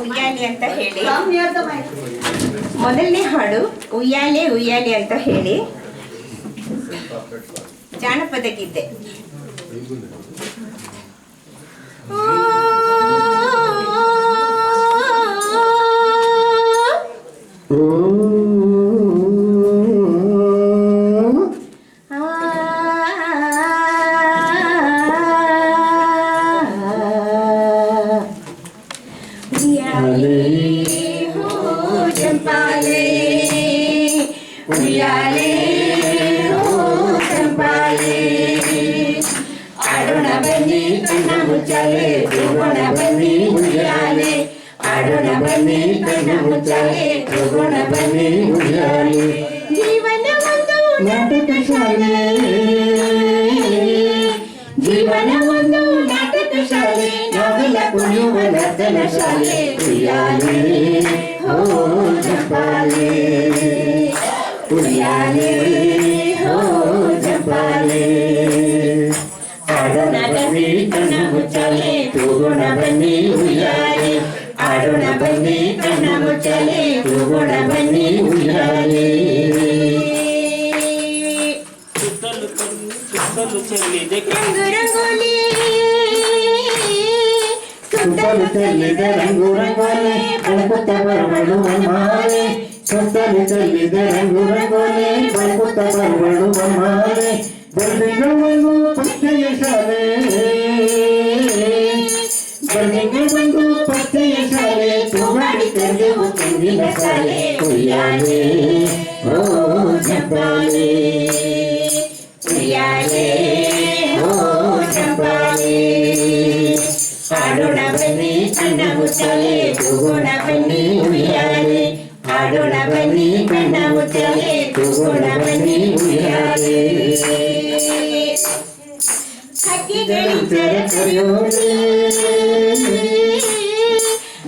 ಉಯ್ಯಾಲೆ ಅಂತ ಹೇಳಿ. ಮೊದಲನೇ ಹಾಡು ಉಯ್ಯಾಲೆ ಉಯ್ಯಾಲೆ ಅಂತ ಹೇಳಿ ಜಾನಪದ ಗೀತೆ. ಉಯ್ಯಾಲೆ ಹೋ ಚಂಪಾಲೆ ಆಡೋಣ ಬನ್ನಿ ಕಣ್ಣ ಮುಚ್ಚಾಲೆ ತೂಗೋಣ ಬನ್ನಿ ಉಯ್ಯಾಲೆ ಆಡೋಣ ಬನ್ನಿ ಕಣ್ಣ ಮುಚ್ಚಾಲೆ ತೂಗೋಣ ಬನ್ನಿ ಉಯ್ಯಾಲೆ. ಜೀವನ ಒಂದು ನಾಟಕ ಶಾಲೆ, ಜೀವನ ಒಂದು ನಾಟಕ ಶಾಲೆ, ನಾವೆಲ್ಲ ಕುಣಿಯುವ ನರ್ತನ ಶಾಲೆ. ಉಯ್ಯಾಲೆ ಹೋ ಚಂಪಾಲೆ, ಉಯ್ಯಾಲೆ ಹೋ ಚಂಪಾಲೆ ಆಡೋಣ ಬನ್ನಿ ಕಣ್ಣ ಮುಚ್ಚಾಲೆ ತೂಗೋಣ ಬನ್ನಿ ಉಯ್ಯಾಲೆ ಆಡೋಣ ಬನ್ನಿ ಕಣ್ಣ ಮುಚ್ಚಾಲೆ ತೂಗೋಣ ಬನ್ನಿ ಉಯ್ಯಾಲೆ. ಸುತ್ತಲೂ ಚೆಲ್ಲಿದೆ ರಂಗು ರಂಗೋಲಿ, ಸುತ್ತಲೂ ಚೆಲ್ಲಿದೆ ರಂಗು ರಂಗೋಲಿ, ಬೆಳಗುತ್ತ ಬರುವಳುವ ಮಾಲೆ. ಸುತ್ತಲೂ ಚೆಲ್ಲಿದೆ ರಂಗು ರಂಗೋಲಿ, ಬೆಳಗುತ್ತ ಬರುವಳುವ ಮಾಲೆ. ಬೆಳ್ಳಿಗಳು ಪಚ್ಚೆಯ ಶಾಲೆ, ಬೆಳ್ಳಿಗಳು ಪಚ್ಚೆಯ ಶಾಲೆ, ತೂಗಾಡಿ ತೆರೆದೆವು ತೆಂಗಿನ ಶಾಲೆ. ಉಯ್ಯಾಲೆ ಹೋ ಚಂಪಾಲೆ, ಉಯ್ಯಾಲೆ ಹೋ ಚಂಪಾಲೆ ಆಡೋಣ ಬನ್ನಿ ಕಣ್ಣ ಮುಚ್ಚಾಲೆ ತೂಗೋಣ ಬನ್ನಿ ಉಯ್ಯಾಲೆ ಆಡೋಣ ಬನ್ನಿ ಕಣ್ಣ ಮುಚ್ಚಾಲೆ ತೂಗೋಣ ಬನ್ನಿ ಉಯ್ಯಾಲೆ. ಹಕ್ಕಿಗಳಿಂಚರ ಕರೆಯೋಲೆ,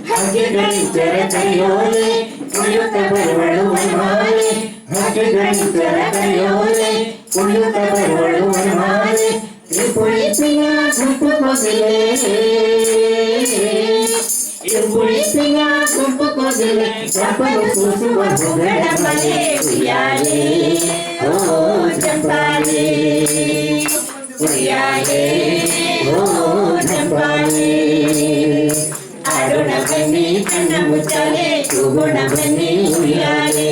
ಹಕ್ಕಿಗಳಿಂಚರ ಕರೆಯೋಲೆ, ಕುಣಿಯುತ್ತ ಬರುವಳುವ ಮಾಲೆ. ಹಕ್ಕಿಗಳಿಂಚರ ಕರೆಯೋಲೆ, ಕುಣಿಯುತ್ತ ಬರುವಳುವ ಮಾಲೆ. ಇಬ್ಬುಳಿಪಿನ ಗುಂಪು ಕೋಗಿಲೆ, ಇಬ್ಬುಳಿಪಿನ ಗುಂಪು ಕೋಗಿಲೆ, ಚಂಪಲು ಸೂಸುವ ಹೊಗಳ ಮಲೆ. ಉಯ್ಯಾಲೆ ಹೋ ಚಂಪಾಲೆ, ಉಯ್ಯಾಲೆ ಹೋ ಚಂಪಾಲೆ ಆಡೋಣ ಬನ್ನಿ ಕಣ್ಣ ಮುಚ್ಚಾಲೆ ತೂಗೋಣ ಬನ್ನಿ ಉಯ್ಯಾಲೆ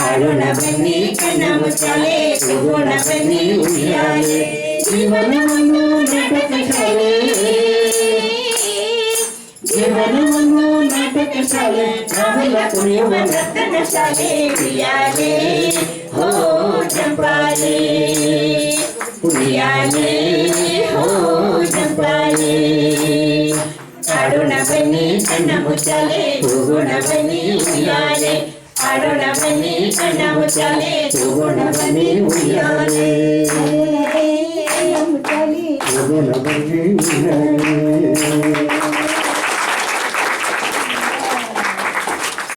ಆಡೋಣ ಬನ್ನಿ ಕಣ್ಣ ಮುಚ್ಚಾಲೆ ತೂಗೋಣ ಬನ್ನಿ ಉಯ್ಯಾಲೆ. ಜೀವನ ಒಂದು ನಾಟಕ ಶಾಲೆ, ಜೀವನ ಒಂದು ನಾಟಕ ಶಾಲೆ, ನಾವೆಲ್ಲ ಕುಣಿಯುವ ನರ್ತನ ಶಾಲೆ. ಉಯ್ಯಾಲೆ ಹೋ ಚಂಪಾಲೆ, ಉಯ್ಯಾಲೆ ಹೋ ಚಂಪಾಲೆ ಆಡೋಣ ಬನ್ನಿ ಕಣ್ಣ ಮುಚ್ಚಾಲೆ ತೂಗೋಣ ಬನ್ನಿ ಉಯ್ಯಾಲೆ ಆಡೋಣ ಬನ್ನಿ ಕಣ್ಣ ಮುಚ್ಚಾಲೆ ತೂಗೋಣ ಬನ್ನಿ ಉಯ್ಯಾಲೆ, ಮುಚ್ಚಾಲೆ ತೂಗೋಣ ಬನ್ನಿ ಉಯ್ಯಾಲೆ.